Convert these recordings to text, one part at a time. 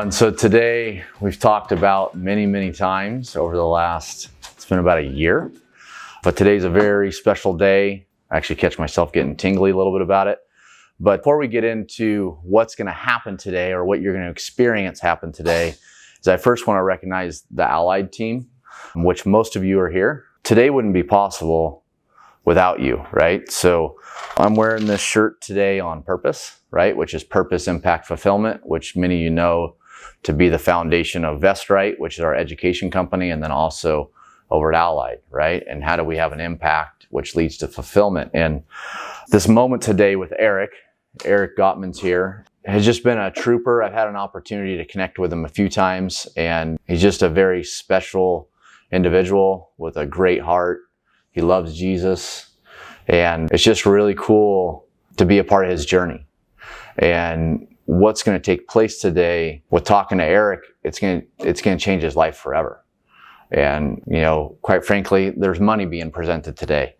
And so today we've talked about many times over the last, it's been about a year, but today's a very special day. I actually catch myself getting tingly a little bit about it. But before we get into what's going to happen today or what you're going to experience happen today, is I first want to recognize the Allied team, which most of you are here. Today wouldn't be possible without you, right? So I'm wearing this shirt today on purpose, right? Which is Purpose, Impact, Fulfillment, which many of you know to be the foundation of VestRight, which is our education company, and then also over at Allied, right? And how do we have an impact, which leads to fulfillment? And this moment today with Eric Gottman's here, has just been a trooper. I've had an opportunity to connect with him a few times, and he's just a very special individual with a great heart. He loves Jesus, and it's just really cool to be a part of his journey. And what's going to take place today with talking to Eric, it's going to change his life forever. And, you know, quite frankly, there's money being presented today.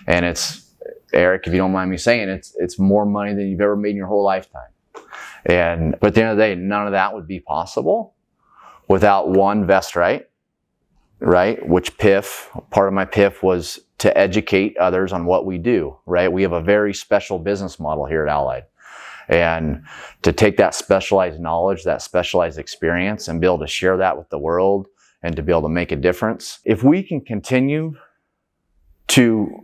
And it's, Eric, if you don't mind me saying, it's more money than you've ever made in your whole lifetime. But at the end of the day, none of that would be possible without one, VestRight, right? Which part of my PIF was to educate others on what we do, right? We have a very special business model here at Allied. And to take that specialized knowledge, that specialized experience, and be able to share that with the world and to be able to make a difference. If we can continue to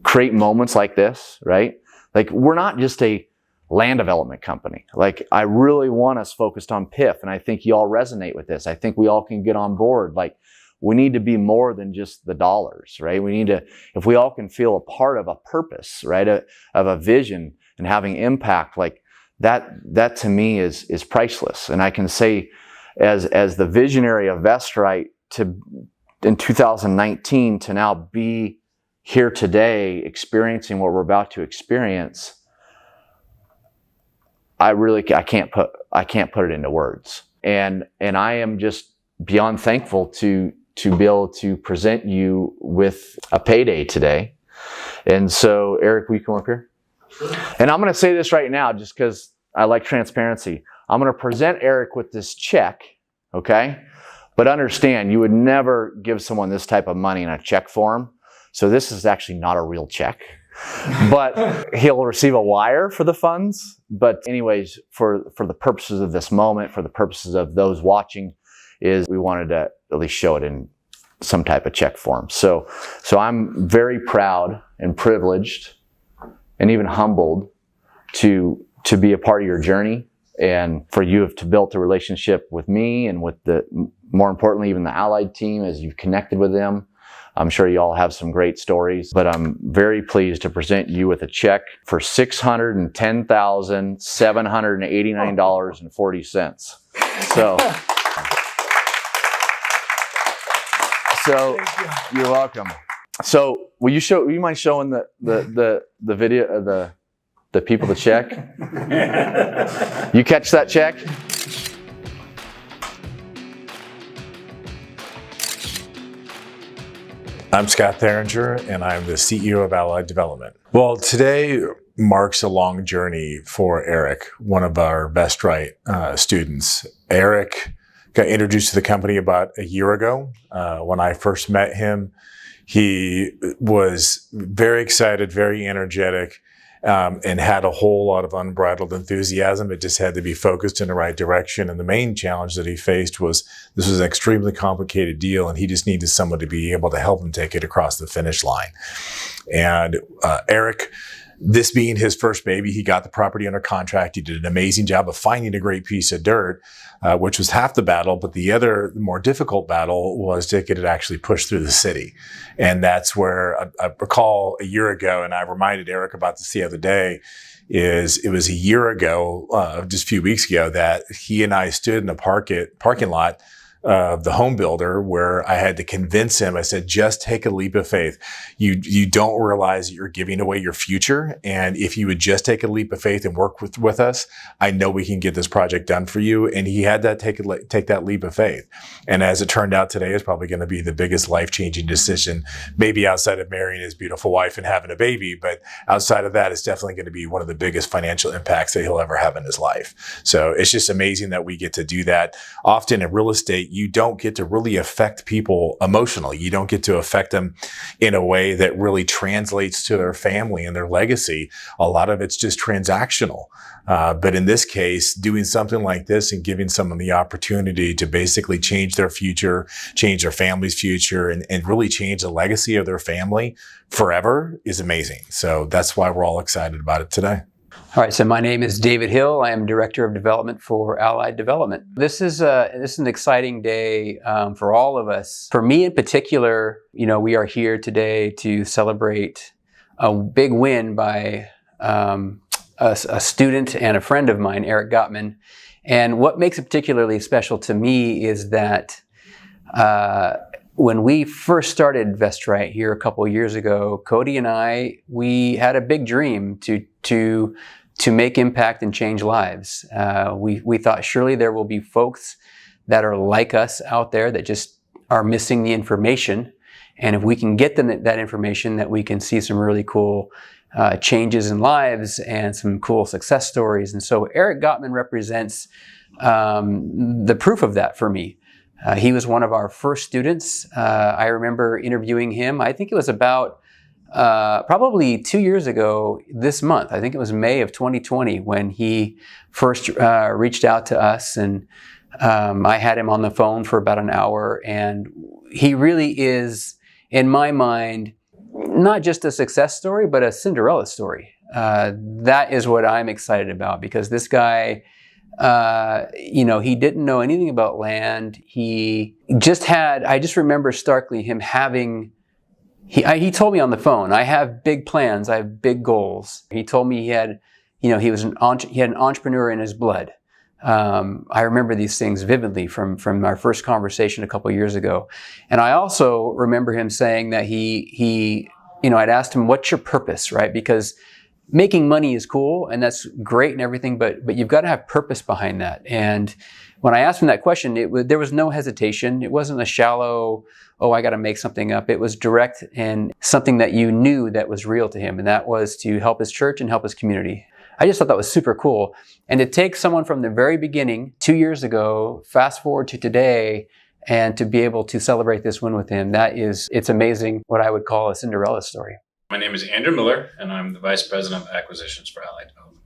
create moments like this, right? Like, we're not just a land development company. Like, I really want us focused on PIF, and I think you all resonate with this. I think we all can get on board. Like, we need to be more than just the dollars, right? We need to, if we all can feel a part of a purpose, right? Of a vision and having impact, like that to me is priceless. And I can say, as the visionary of VestRight in 2019 to now be here today, experiencing what we're about to experience, I can't put it into words. And I am just beyond thankful to be able to present you with a payday today. And so, Eric, will you come up here? Sure. And I'm going to say this right now, just because I like transparency. I'm going to present Eric with this check, okay? But understand, you would never give someone this type of money in a check form. So this is actually not a real check. But he'll receive a wire for the funds. But anyways, for the purposes of this moment, for the purposes of those watching, is we wanted to at least show it in some type of check form. So I'm very proud and privileged and even humbled to be a part of your journey, and for you to build a relationship with me and with more importantly, even the Allied team as you've connected with them. I'm sure you all have some great stories, but I'm very pleased to present you with a check for $610,789.40. So you're welcome. So will you mind showing the video of the people the check? You catch that check? I'm Scott Theringer, and I'm the CEO of Allied Development. Well, today marks a long journey for Eric, one of our VestRight students. Eric got introduced to the company about a year ago. When I first met him, he was very excited, very energetic, and had a whole lot of unbridled enthusiasm. It just had to be focused in the right direction. And the main challenge that he faced was this was an extremely complicated deal, and he just needed someone to be able to help him take it across the finish line. And Eric, this being his first baby, he got the property under contract. He did an amazing job of finding a great piece of dirt, which was half the battle. But the other more difficult battle was to get it actually pushed through the city. And that's where I recall a year ago, and I reminded Eric about this the other day, it was a year ago, just a few weeks ago, that he and I stood in a parking lot the home builder, where I had to convince him. I said, just take a leap of faith. You don't realize that you're giving away your future. And if you would just take a leap of faith and work with us, I know we can get this project done for you. And he had to take that leap of faith. And as it turned out today, it's probably going to be the biggest life-changing decision, maybe outside of marrying his beautiful wife and having a baby. But outside of that, it's definitely going to be one of the biggest financial impacts that he'll ever have in his life. So it's just amazing that we get to do that. Often in real estate, you don't get to really affect people emotionally. You don't get to affect them in a way that really translates to their family and their legacy. A lot of it's just transactional. But in this case, doing something like this and giving someone the opportunity to basically change their future, change their family's future, and really change the legacy of their family forever is amazing. So that's why we're all excited about it today. All right, so my name is David Hill. I am Director of Development for Allied Development. This is an exciting day for all of us. For me in particular, we are here today to celebrate a big win by a student and a friend of mine, Eric Gottman. And what makes it particularly special to me is that when we first started Vestrite here a couple of years ago, Cody and I, we had a big dream to make impact and change lives. We thought surely there will be folks that are like us out there that just are missing the information. And if we can get them that information, that we can see some really cool changes in lives and some cool success stories. And so Eric Gottman represents the proof of that for me. He was one of our first students. I remember interviewing him. I think it was about probably 2 years ago this month. I think it was May of 2020 when he first reached out to us, and I had him on the phone for about an hour. And he really is, in my mind, not just a success story, but a Cinderella story. That is what I'm excited about, because this guy, he didn't know anything about land. He just had, I just remember starkly him having, he told me on the phone, I have big plans, I have big goals. He told me he had, he had an entrepreneur in his blood. I remember these things vividly from our first conversation a couple of years ago. And I also remember him saying that I'd asked him, what's your purpose, right? Because making money is cool and that's great and everything, but you've got to have purpose behind that. And when I asked him that question, there was no hesitation. It wasn't a shallow, oh, I got to make something up. It was direct and something that you knew that was real to him. And that was to help his church and help his community. I just thought that was super cool. And to take someone from the very beginning, 2 years ago, fast forward to today, and to be able to celebrate this win with him, it's amazing, what I would call a Cinderella story. My name is Andrew Miller, and I'm the Vice President of Acquisitions for Allied Development.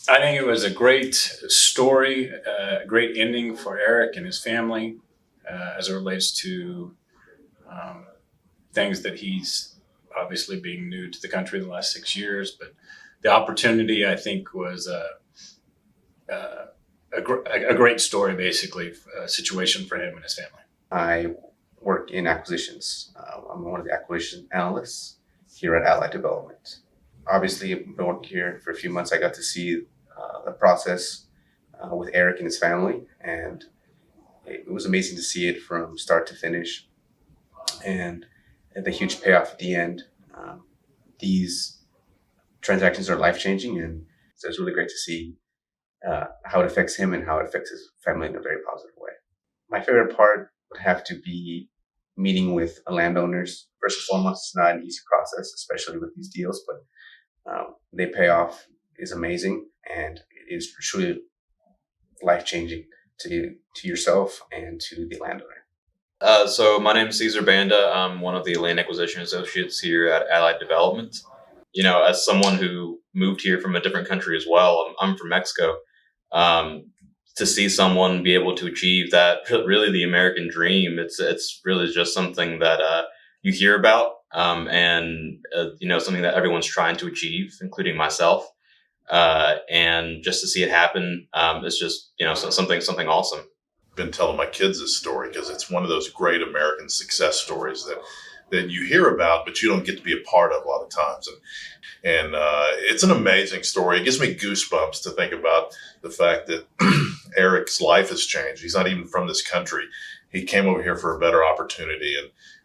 I think it was a great story, a great ending for Eric and his family as it relates to things that he's obviously being new to the country the last 6 years. But the opportunity, I think, was a great story, basically, a situation for him and his family. I work in acquisitions. I'm one of the acquisition analysts here at Allied Development. Obviously, I've been working here for a few months. I got to see the process with Eric and his family, and it was amazing to see it from start to finish, and the huge payoff at the end. These transactions are life-changing, and so it's really great to see how it affects him and how it affects his family in a very positive way. My favorite part would have to be meeting with landowners. First and foremost, it's not an easy process, especially with these deals, but they pay off is amazing, and it is truly life-changing to yourself and to the landowner. So my name is Cesar Banda. I'm one of the land acquisition associates here at Allied Development. As someone who moved here from a different country as well, I'm from Mexico. To see someone be able to achieve that, really the American dream, it's really just something that you hear about, and something that everyone's trying to achieve, including myself. And just to see it happen, is just something awesome. Been telling my kids this story because it's one of those great American success stories that you hear about, but you don't get to be a part of a lot of times. And it's an amazing story. It gives me goosebumps to think about the fact that Eric's life has changed. He's not even from this country. he came over here for a better opportunity,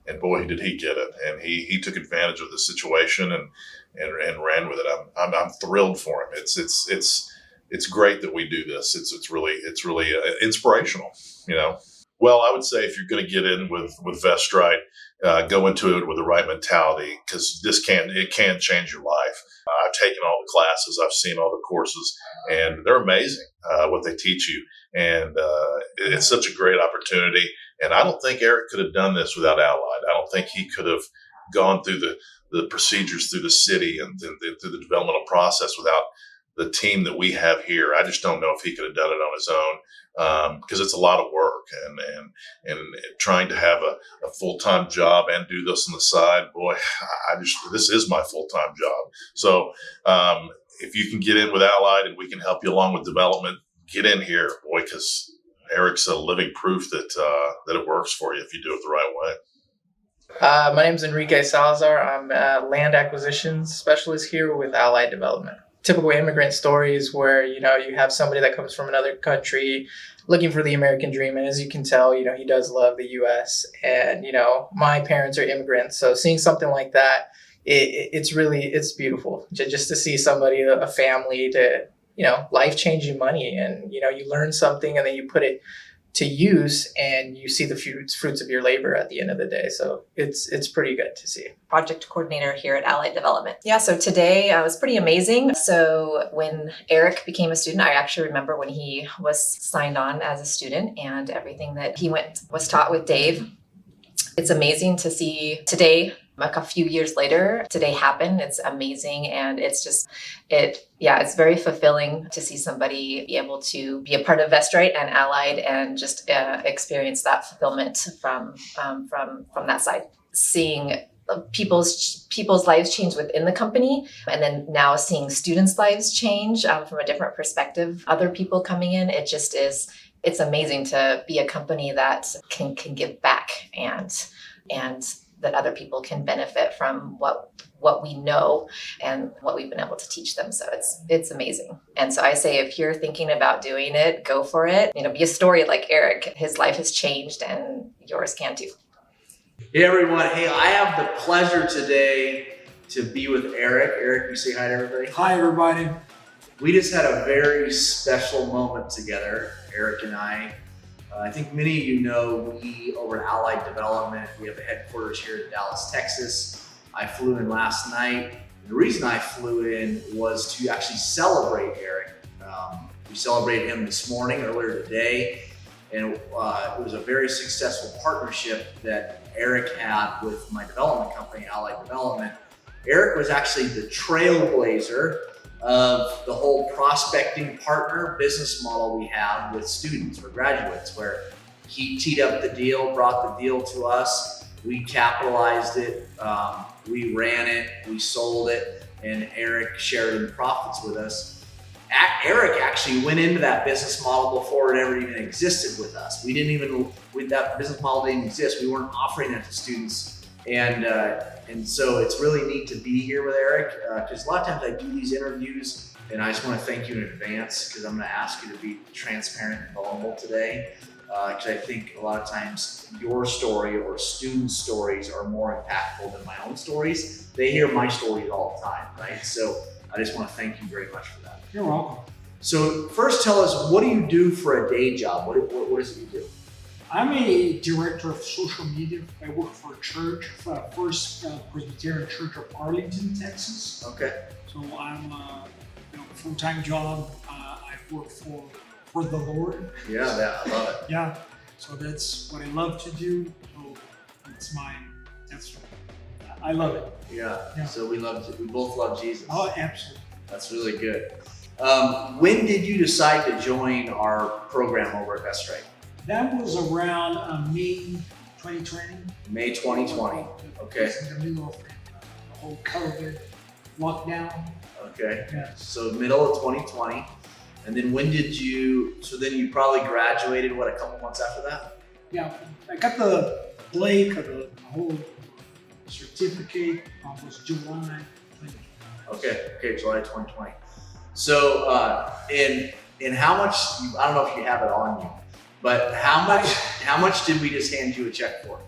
and boy, did he get it. And he took advantage of the situation and ran with it. I'm thrilled for him. It's great that we do this. It's really inspirational, you know. Well, I would say if you're going to get in with Vestrite, go into it with the right mentality, because it can change your life. I've taken all the classes, I've seen all the courses, and they're amazing what they teach you. And it's such a great opportunity. And I don't think Eric could have done this without Allied. I don't think he could have gone through the procedures through the city and through the developmental process without the team that we have here. I just don't know if he could have done it on his own, because it's a lot of work, and trying to have a full-time job and do this on the side. Boy, this is my full-time job. So if you can get in with Allied and we can help you along with development, get in here, boy, because Eric's a living proof that it works for you if you do it the right way. My name is Enrique Salazar. I'm a land acquisitions specialist here with Allied Development. Typical immigrant stories where, you have somebody that comes from another country looking for the American dream. And as you can tell, he does love the U.S. And, my parents are immigrants. So seeing something like that, it's beautiful just to see somebody, a family, to, life-changing money. And, you learn something and then you put it to use and you see the fruits of your labor at the end of the day. So it's pretty good to see. Project coordinator here at Allied Development. Yeah, so today was pretty amazing. So when Eric became a student, I actually remember when he was signed on as a student and everything that he was taught with Dave. It's amazing to see today, like a few years later, today happen. It's amazing. And it's very fulfilling to see somebody be able to be a part of Vestrite and Allied and just experience that fulfillment from that side. Seeing people's lives change within the company, and then now seeing students' lives change from a different perspective, other people coming in, it's amazing to be a company that can give back and that other people can benefit from what we know and what we've been able to teach them. So it's amazing. And so I say, if you're thinking about doing it, go for it. Be a story like Eric. His life has changed and yours can too. Hey everyone. Hey, I have the pleasure today to be with Eric. Eric, you say hi to everybody. Hi everybody. We just had a very special moment together, Eric and I. I think many of you know we over at Allied Development, we have a headquarters here in Dallas, Texas. I flew in last night. The reason I flew in was to actually celebrate Eric. We celebrated him this morning, earlier today, and it was a very successful partnership that Eric had with my development company, Allied Development. Eric was actually the trailblazer of the whole prospecting partner business model we have with students or graduates, where he teed up the deal, brought the deal to us, we capitalized it, we ran it, we sold it, and Eric shared in the profits with us. Eric actually went into that business model before it ever even existed with us. That business model didn't exist. We weren't offering that to students. And so it's really neat to be here with Eric, because a lot of times I do these interviews and I just want to thank you in advance, because I'm going to ask you to be transparent and vulnerable today, because I think a lot of times your story or student stories are more impactful than my own stories. They hear my stories all the time, right? So I just want to thank you very much for that. You're welcome. So first tell us, what do you do for a day job? What is it you do? I'm a director of social media. I work for a church, First Presbyterian Church of Arlington, Texas. Okay. So I'm a full-time job. I work for the Lord. Yeah, I love it. Yeah. So that's what I love to do. So I love it. Yeah. So we both love Jesus. Oh, absolutely. That's really good. When did you decide to join our program over at Vestrite? That was around May 2020. May 2020. Okay. In the middle of the whole COVID lockdown. Okay. Yeah. So middle of 2020. And then so then you probably graduated, a couple months after that? Yeah. I got the whole certificate. Was July 2020. Okay, July 2020. So in how much, I don't know if you have it on you, but how much How much did we just hand you a check for?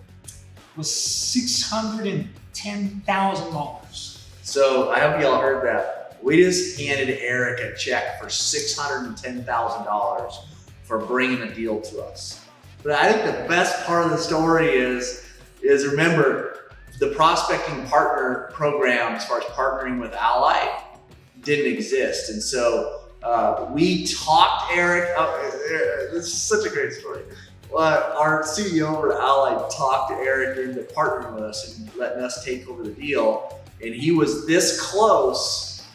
Was $610,000. So I hope y'all heard that. We just handed Eric a check for $610,000 for bringing a deal to us. But I think the best part of the story is remember, the prospecting partner program, as far as partnering with Ally, didn't exist. And so we talked Eric, this is such a great story. Our CEO over at Ally talked to Eric into partnering with us and letting us take over the deal. And he was this close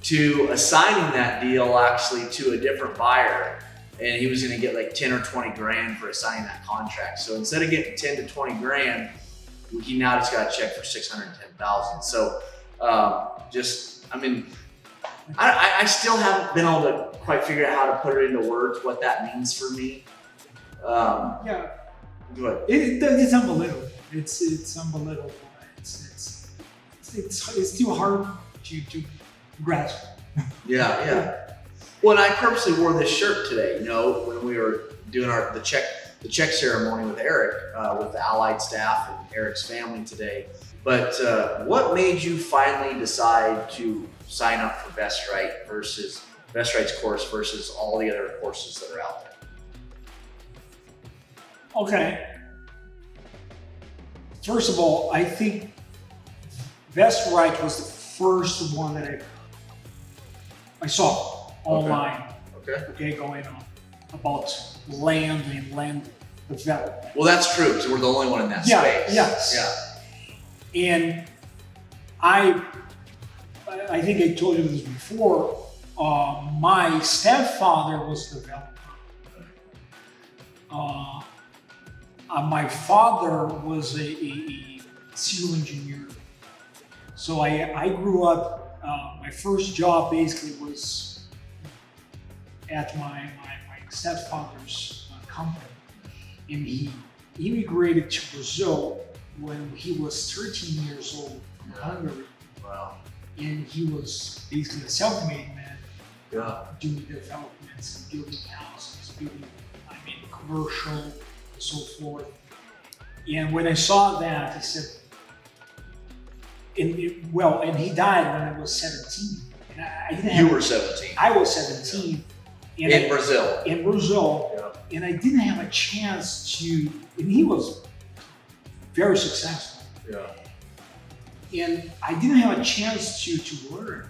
to assigning that deal actually to a different buyer. And he was gonna get like 10 or 20 grand for assigning that contract. So instead of getting 10 to 20 grand, he now just got a check for 610,000. So I still haven't been able to quite figure out how to put it into words, what that means for me. Yeah, Go ahead. it's unbelievable. It's unbelievable. It's too hard to grasp. Yeah. Well, and I purposely wore this shirt today, when we were doing the check ceremony with Eric, with the Allied staff and Eric's family today. But what made you finally decide to sign up for Best Right's course versus all the other courses that are out there? Okay. First of all, I think Best Right was the first one that I saw online. Okay, going on about land and land development. Well, that's true, because we're the only one in that space. Yes. Yeah. And I think I told you this before. My stepfather was a developer. My father was a civil engineer. So I grew up, my first job basically was at my stepfather's company. And he immigrated to Brazil when he was 13 years old from Hungary. Wow. And he was basically a self-made man, doing developments, building houses, commercial, and so forth. And when I saw that, I said, and he died when I was 17. And I didn't You were 17. I was 17. In Brazil. In Brazil. Yeah. And I didn't have a chance to, and he was very successful. Yeah. And I didn't have a chance to learn.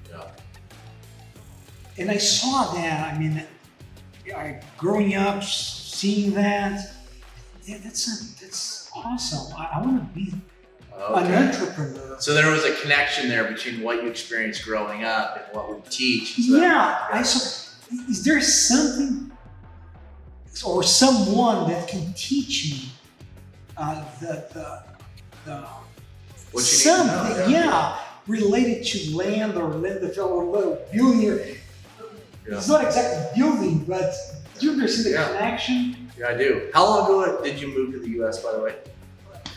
Yeah. And I saw that, growing up, seeing that, that's awesome. I want to be an entrepreneur. So there was a connection there between what you experienced growing up and what we teach. I saw, is there something or someone that can teach me what you something, need to know, related to land or land development or building. It's not exactly building, but do you understand the connection? Yeah, I do. How long ago did you move to the U.S., by the way?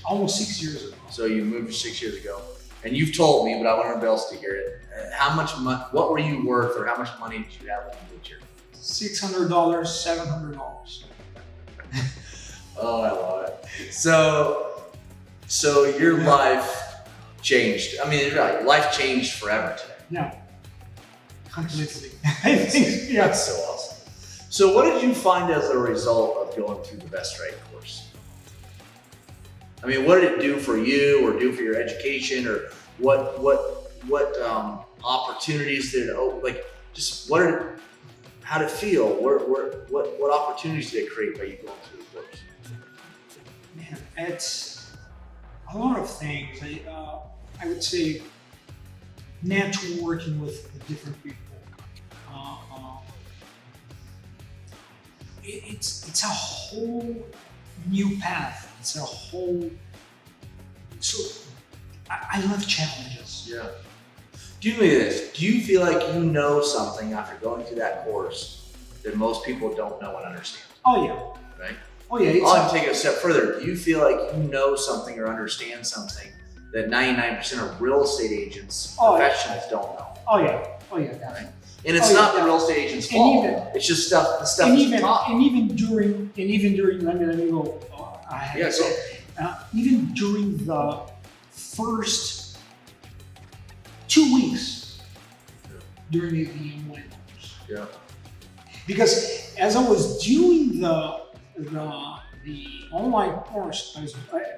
Almost 6 years ago. So you moved 6 years ago. And you've told me, but I want everybody else to hear it. What were you worth, or how much money did you have when you moved here? $600, $700. Oh, I love it. So your life changed. Your life changed forever today. Yeah, completely. I think, That's so awesome. So what did you find as a result of going through the Best Right course? What did it do for you, or do for your education, or what opportunities did it open? How did it feel? What opportunities did it create by you going through the course? Man, it's a lot of things. I would say networking with different people. It's a whole new path. It's a whole. So I love challenges. Yeah. Do this. Do you feel like you know something after going through that course that most people don't know and understand? Oh yeah. Right? Oh yeah. I'll take it a step further. Do you feel like you know something or understand something that 99% of real estate agents, professionals, don't know? Oh yeah. Oh yeah, definitely. Right? And it's not the real estate agent's fault. It's just the stuff that's taught. And even during, let me go. Even during the first 2 weeks during the VM course. Yeah. Because as I was doing the online course,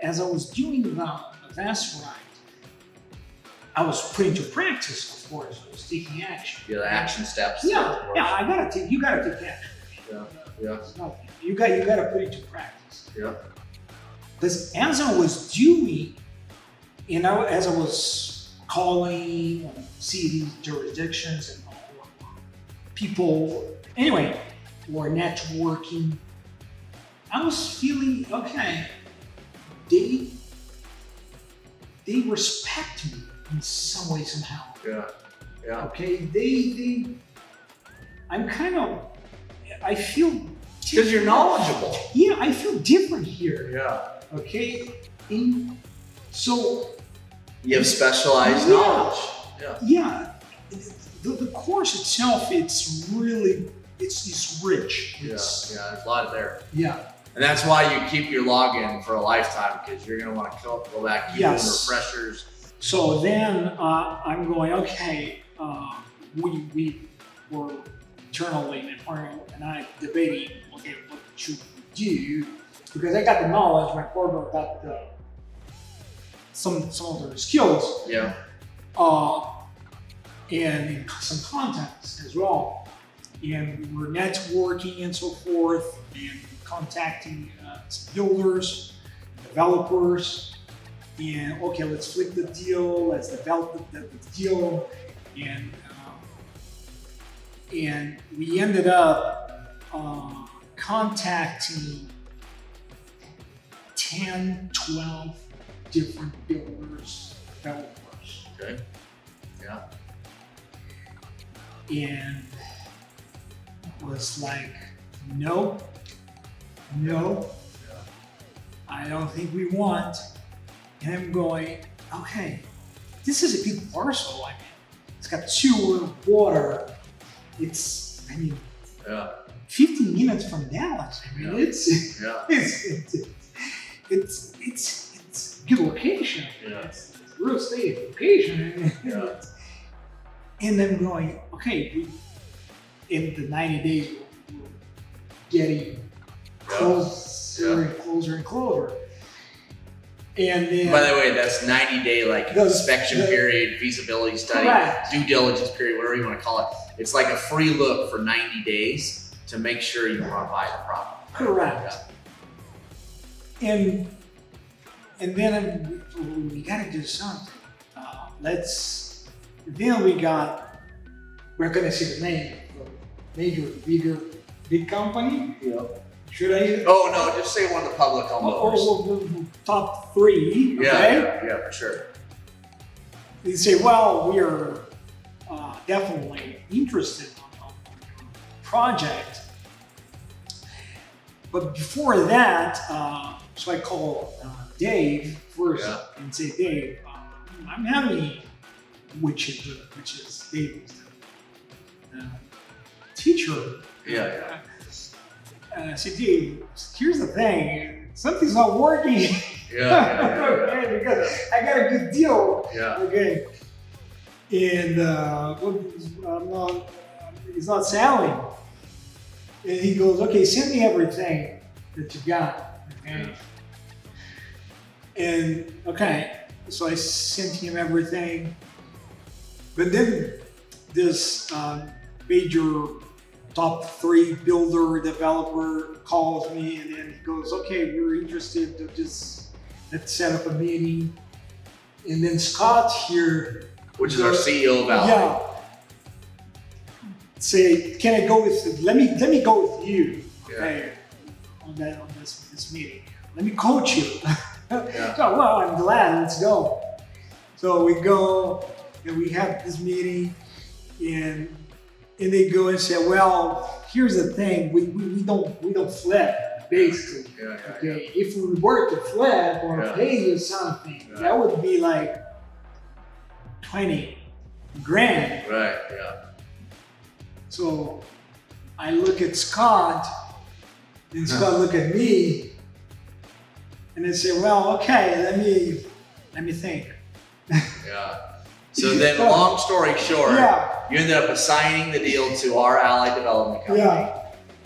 as I was doing the fast ride, I was putting to practice, of course. I was taking action. Yeah, the action steps. Yeah, you gotta take action. Yeah. You gotta put it to practice. Yeah. Because as I was doing, as I was calling, see these jurisdictions and people, anyway, were networking, I was feeling, okay, they respect me in some way, somehow. Yeah. Okay, I feel because you're knowledgeable. Yeah, I feel different here. Yeah. Okay, so you have specialized knowledge. Yeah. The course itself, it's really, it's rich. There's a lot there. Yeah. And that's why you keep your login for a lifetime, because you're going to want to go back, keep doing refreshers. So then I'm going, okay, we were internally, my partner and I, debating, okay, what should we do? Because I got the knowledge, my partner got some of their skills. Yeah. And some contacts as well. And we were networking and so forth, and contacting some builders, developers, and okay, let's flip the deal, let's develop the deal, and we ended up contacting 10, 12 different builders, developers. Okay. Yeah. And it was like, no, I don't think we want. And I'm going, okay, this is a good parcel. I mean, it's got sewer, water. It's, 15 minutes from Dallas. I mean, it's good location. It's real estate location. And I'm going, okay, in the 90 days, we're getting closer and closer and closer. And then, by the way, that's 90-day inspection period, feasibility study, due diligence period, whatever you want to call it. It's like a free look for 90 days to make sure you want to buy the property. Correct. And then we got to do something. Then we're going to say the name of a major, big company. Yeah. Should I? Oh, no, just say one of the public homeowners. Top 3, okay? Yeah, for sure. They say, well, we are definitely interested on your project. But before that, so I call Dave first and say, Dave, I'm having, which is Dave, the teacher. Yeah. I said, Dave, here's the thing, something's not working. Okay, because I got a good deal. Yeah. Okay. And it's not selling. And he goes, okay, send me everything that you got. Okay. And so I sent him everything. But then this major top 3 builder developer calls me, and then he goes, okay, we're interested to let's set up a meeting. And then Scott here, which is our CEO of Ally. Say, can I go with? Let me go with you. Okay, on this meeting. Let me coach you. So, well, I'm glad. Let's go. So we go and we have this meeting, and they go and say, well, here's the thing. We don't flip. Basically, okay. If we were to flip or pay you something, that would be like $20,000. Right. Yeah. So I look at Scott, and Scott look at me, and I say, well, okay, let me think. Yeah. So then, long story short, you ended up assigning the deal to our Allied Development Company,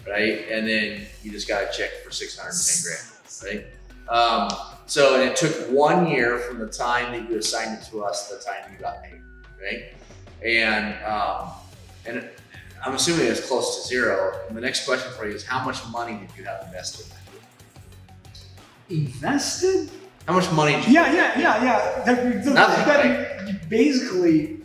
right? And then you just got a check for $610,000, right? So and it took 1 year from the time that you assigned it to us to the time you got paid, right? And I'm assuming it's close to zero. And the next question for you is, how much money did you have invested in that deal? Invested? How much money did you Nothing. Basically,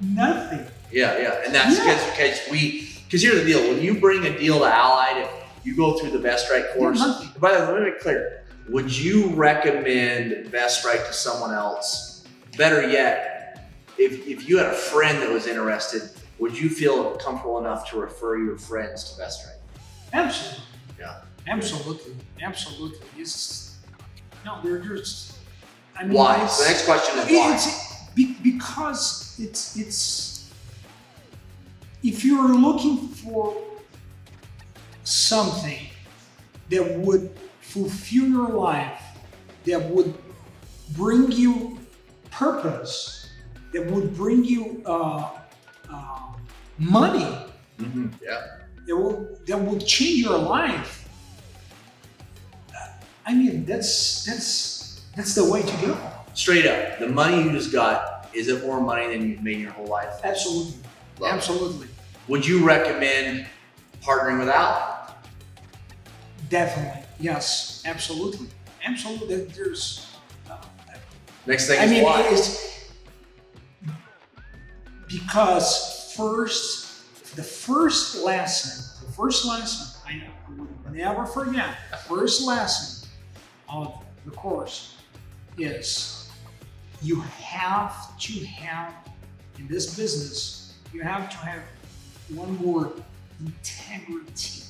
nothing. Yeah. And that's because here's the deal. When you bring a deal to Allied, if you go through the Best Right course, by the way, let me be clear. Would you recommend Best Right to someone else? Better yet, if you had a friend that was interested, would you feel comfortable enough to refer your friends to Best Right? Absolutely. Yeah. Absolutely. They're just. I mean, why? So the next question is why? Because it's. If you're looking for something that would fulfill your life, that would bring you purpose, that would bring you money, that would change your life. I mean, that's the way to go. Straight up, the money you just got, is it more money than you've made in your whole life? Absolutely. Absolutely. Would you recommend partnering with Allied? Definitely. Yes. Absolutely. There's. Next thing is why? Because the first lesson, I will never forget, the first lesson of the course is you have to have, in this business, you have to have one word: integrity.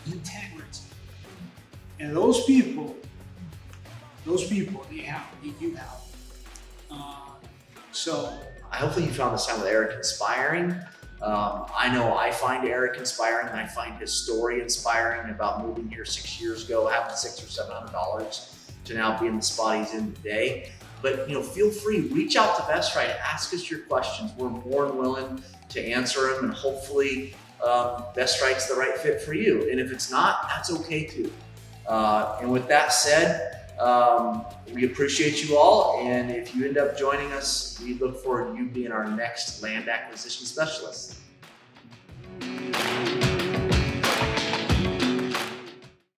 Integrity. And those people, you have. So hopefully you found this time with Eric inspiring. I know I find Eric inspiring. I find his story inspiring about moving here 6 years ago, having $600 or $700 to now be in the spot he's in today. But feel free, reach out to Best Right, ask us your questions. We're more than willing to answer them, and hopefully Best Right's the right fit for you. And if it's not, that's okay too. And with that said, we appreciate you all, and if you end up joining us, we look forward to you being our next land acquisition specialist.